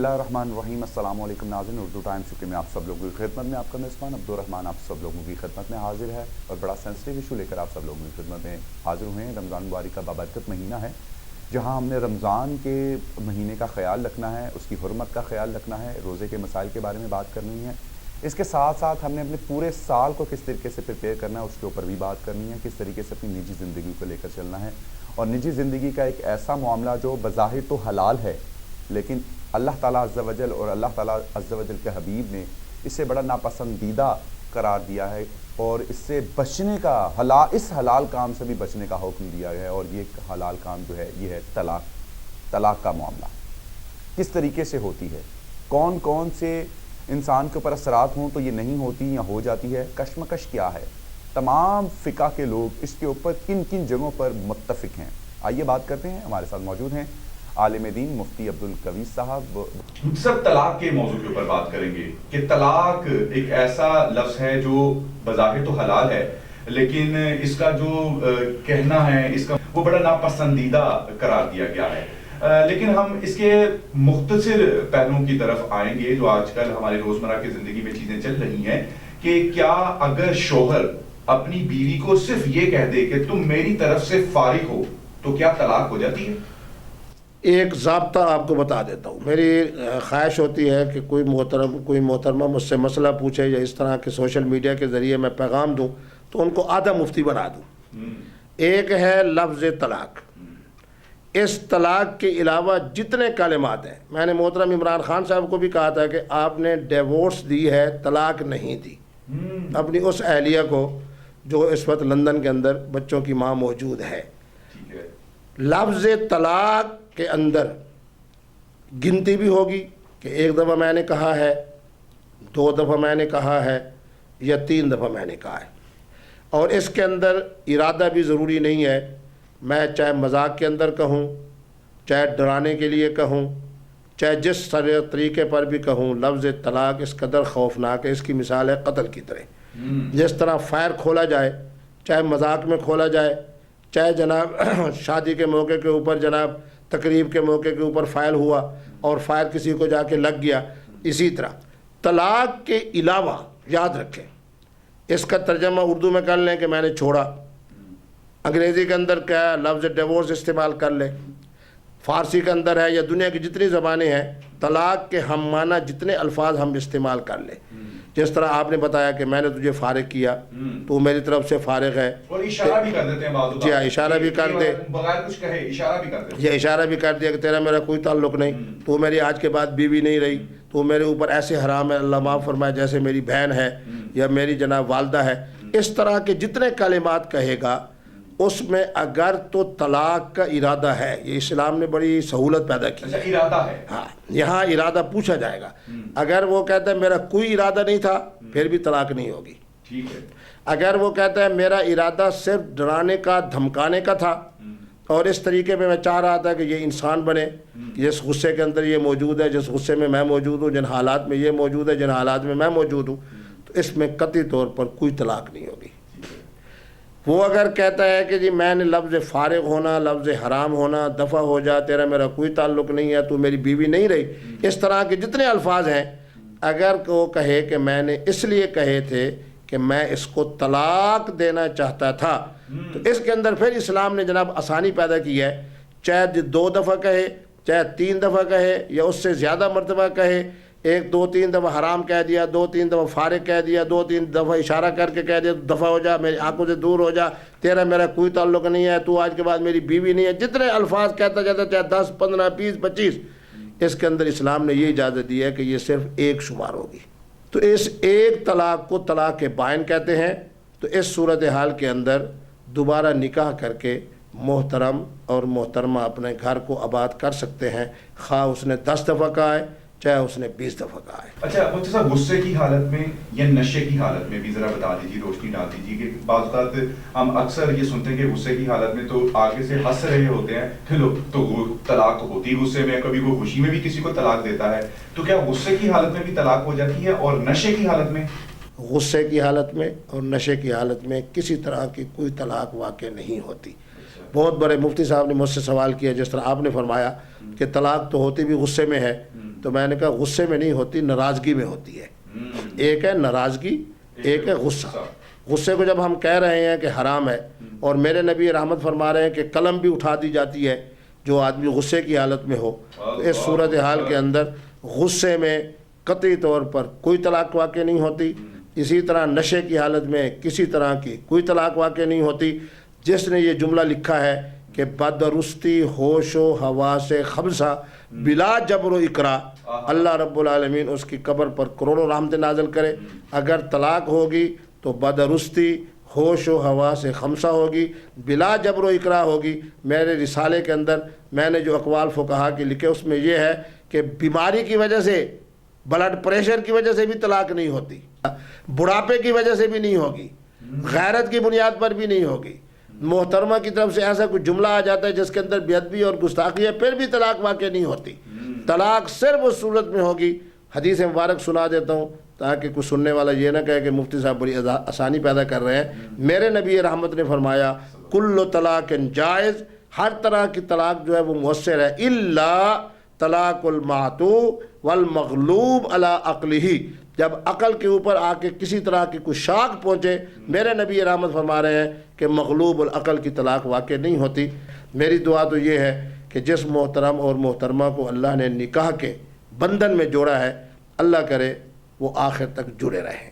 बिस्मिल्लाह रहमान रहीम। अस्सलाम वालेकुम नाज़रीन, उर्दू टाइम्स के में आप सब लोगों की खिदमत में आपका मेज़बान अब्दुर्रहमान आप सब लोगों की खिदमत में हाजिर है और बड़ा सेंसिटिव इशू लेकर आप सब लोगों की खिदमत में हाजिर हुए हैं। रमज़ान मुबारक का बाबरकत महीना है, जहाँ हमने रमज़ान के महीने का ख्याल रखना है, उसकी हुर्मत का ख्याल रखना है, रोज़े के मसाइल के बारे में बात करनी है। इसके साथ साथ हमने अपने पूरे साल को किस तरीके से प्रिपेयर करना है उसके ऊपर भी बात करनी है, किस तरीके से अपनी निजी ज़िंदगी को लेकर चलना है। और निजी ज़िंदगी का एक ऐसा मामला जो बज़ाहिर तो हलाल है, लेकिन अल्लाह ताला अज़्ज़ा वजल और अल्लाह ताला अज़्ज़ा वजल के हबीब ने इसे बड़ा नापसंदीदा करार दिया है और इससे बचने का इस हलाल काम से भी बचने का हुक्म दिया गया है। और ये हलाल काम जो है ये है तलाक़ का मामला। किस तरीके से होती है, कौन कौन से इंसान के ऊपर असरात हों तो ये नहीं होती या हो जाती है, कशमकश क्या है, तमाम फ़िक़ा के लोग इसके ऊपर किन किन जगहों पर मुत्तफ़िक़ हैं। आइए बात करते हैं। हमारे साथ मौजूद हैं आलिम दीन मुफ्ती अब्दुल कवी साहब। सब तलाक के मौजू के ऊपर बात करेंगे कि तलाक एक ऐसा लफ्ज़ है जो बज़ाहिर तो हलाल है, लेकिन इसका जो कहना है इसका वो बड़ा नापसंदीदा करार दिया गया है। लेकिन हम इसके मुख्तसर पहलुओं की तरफ आएंगे जो आजकल हमारे रोज़मर्रा की ज़िंदगी में चीज़ें चल रही हैं कि क्या अगर शोहर अपनी बीवी को सिर्फ ये कह दे कि तुम मेरी तरफ से फारिग हो तो क्या तलाक हो जाती है? एक ज़ाब्ता आपको बता देता हूँ। मेरी ख्वाहिश होती है कि कोई मोहतरमा मुझसे मसला पूछे या इस तरह के सोशल मीडिया के ज़रिए मैं पैगाम दूँ तो उनको आधा मुफ्ती बना दूँ। एक है लफ्ज़ तलाक। इस तलाक के अलावा जितने कलिमात हैं, मैंने मोहतरम इमरान खान साहब को भी कहा था कि आपने डिवोर्स दी है, तलाक नहीं दी अपनी उस अहलिया को जो इस वक्त लंदन के अंदर बच्चों की माँ मौजूद है। लफ्ज़ तलाक के अंदर गिनती भी होगी कि एक दफ़ा मैंने कहा है, दो दफ़ा मैंने कहा है या तीन दफ़ा मैंने कहा है। और इसके अंदर इरादा भी ज़रूरी नहीं है। मैं चाहे मजाक के अंदर कहूँ, चाहे डराने के लिए कहूँ, चाहे जिस तरीके पर भी कहूँ, लफ्ज़ तलाक इस कदर खौफनाक है, इसकी मिसाल है कत्ल की तरह। जिस तरह फायर खोला जाए, चाहे मजाक में खोला जाए, चाहे जनाब शादी के मौके के ऊपर जनाब तकरीब के मौके के ऊपर फायर हुआ और फायर किसी को जाके लग गया, इसी तरह तलाक के अलावा याद रखें, इसका तर्जमा उर्दू में कर लें कि मैंने छोड़ा, अंग्रेज़ी के अंदर क्या है लफ्ज़ डिवोर्स इस्तेमाल कर लें, फ़ारसी के अंदर है या दुनिया की जितनी ज़बानें हैं तलाक के हम माना जितने अल्फाज हम इस्तेमाल कर लें। जिस तरह आपने बताया कि मैंने तुझे फारिग किया, तो मेरी तरफ से फारिग है, और इशारा भी कर देते हैं। जी हाँ, इशारा भी कर दे, बगैर कुछ कहे इशारा भी कर देते हैं। ये इशारा भी कर दिया कि तेरा मेरा कोई ताल्लुक़ नहीं, तो मेरी आज के बाद बीवी नहीं रही, तो मेरे ऊपर ऐसे हराम है, अल्लाह माफ़ फरमाए, जैसे मेरी बहन है या मेरी जनाब वालदा है। इस तरह के जितने कलिमात कहेगा उसमें अगर तो तलाक का इरादा है, ये इस्लाम ने बड़ी सहूलत पैदा की है। इरादा है, हाँ, यहाँ इरादा पूछा जाएगा। अगर वो कहता है मेरा कोई इरादा नहीं था, फिर भी तलाक नहीं होगी। ठीक है। अगर वो कहता है मेरा इरादा सिर्फ डराने का धमकाने का था और इस तरीके में मैं चाह रहा था कि ये इंसान बने, जिस गुस्से के अंदर ये मौजूद है, जिस गुस्से में मैं मौजूद हूँ, जिन हालात में ये मौजूद है, जिन हालात में मैं मौजूद हूँ, तो इसमें कतई तौर पर कोई तलाक नहीं होगी। वो अगर कहता है कि जी मैंने लफ्ज़ फारिग होना, लफ्ज़ हराम होना, दफ़ा हो जा, तेरा मेरा कोई ताल्लुक़ नहीं है, तू मेरी बीवी नहीं रही, इस तरह के जितने अल्फाज हैं, अगर वो कहे कि मैंने इसलिए कहे थे कि मैं इसको तलाक देना चाहता था, तो इसके अंदर फिर इस्लाम ने जनाब आसानी पैदा की है। चाहे 2 दफ़ा कहे, चाहे 3 दफ़ा कहे या उससे ज़्यादा मरतबा कहे, 1 2 3 दफ़ा हराम कह दिया, 2 3 दफ़ा फारिग कह दिया, 2 3 दफ़ा इशारा करके कह दिया, दफ़ा हो जा, मेरी आंखों से दूर हो जा, तेरा मेरा कोई ताल्लुक़ नहीं है, तू आज के बाद मेरी बीवी नहीं है, जितने अल्फाज कहता जाता, चाहे 10 15 20 25, इसके अंदर इस्लाम ने ये इजाज़त दी है कि ये सिर्फ एक शुमार होगी। तो इस एक तलाक को तलाक के बाइन कहते हैं। तो इस सूरत हाल के अंदर दोबारा निकाह करके मोहतरम और मोहतरमा अपने घर को आबाद कर सकते हैं, खा उसने 10 दफ़ा कहा है, चाहे उसने 20 दफ़ा कहा है। अच्छा मुफ्ती साहब, गुस्से की हालत में या नशे की हालत में भी ज़रा बता दीजिए, रोशनी डाल दीजिए कि बाज़ औक़ात हम अक्सर ये सुनते हैं कि गुस्से की हालत में तो आगे से हंस रहे होते हैं कि लोग तो तलाक होती गुस्से में, कभी वो खुशी में भी किसी को तलाक देता है, तो क्या गुस्से की हालत में भी तलाक हो जाती है? और नशे की हालत में? गुस्से की हालत में और नशे की हालत में किसी तरह की कोई तलाक वाक़ई नहीं होती। بہت بڑے مفتی صاحب نے مجھ سے سوال کیا جس طرح آپ نے فرمایا کہ طلاق تو ہوتی بھی غصے میں ہے، تو میں نے کہا غصے میں نہیں ہوتی، ناراضگی میں ہوتی ہے۔ ایک ہے ناراضگی، ایک ہے غصہ۔ غصے کو جب ہم کہہ رہے ہیں کہ حرام ہے، اور میرے نبی رحمت فرما رہے ہیں کہ قلم بھی اٹھا دی جاتی ہے جو آدمی غصے کی حالت میں ہو، تو اس صورتحال کے اندر غصے میں قطعی طور پر کوئی طلاق واقع نہیں ہوتی۔ اسی طرح نشے کی حالت میں کسی طرح کی کوئی طلاق واقع نہیں ہوتی۔ جس نے یہ جملہ لکھا ہے کہ بدرستی ہوش و حواس خمسہ بلا جبر و اکرا، اللہ رب العالمین اس کی قبر پر کروڑوں رحمت نازل کرے۔ اگر طلاق ہوگی تو بدرستی ہوش و حواس خمسہ ہوگی، بلا جبر و اکرا ہوگی۔ میرے رسالے کے اندر میں نے جو اقوال فقہا کے لکھے اس میں یہ ہے کہ بیماری کی وجہ سے، بلڈ پریشر کی وجہ سے بھی طلاق نہیں ہوتی، بڑھاپے کی وجہ سے بھی نہیں ہوگی، غیرت کی بنیاد پر بھی نہیں ہوگی۔ محترمہ کی طرف سے ایسا کوئی جملہ آ جاتا ہے جس کے اندر بے ادبی اور گستاخی ہے، پھر بھی طلاق واقع نہیں ہوتی۔ طلاق صرف اس صورت میں ہوگی، حدیث مبارک سنا دیتا ہوں تاکہ کوئی سننے والا یہ نہ کہے کہ مفتی صاحب بڑی آسانی پیدا کر رہے ہیں۔ میرے نبی رحمت نے فرمایا کل طلاق جائز، ہر طرح کی طلاق جو ہے وہ مؤثر ہے، الا طلاق المعتو والمغلوب علی عقلہ، جب عقل کے اوپر آ کے کسی طرح کی کوئی شاک پہنچے، میرے نبی رحمت فرما رہے ہیں کہ مغلوب العقل کی طلاق واقع نہیں ہوتی۔ میری دعا تو یہ ہے کہ جس محترم اور محترمہ کو اللہ نے نکاح کے بندھن میں جوڑا ہے، اللہ کرے وہ آخر تک جڑے رہیں۔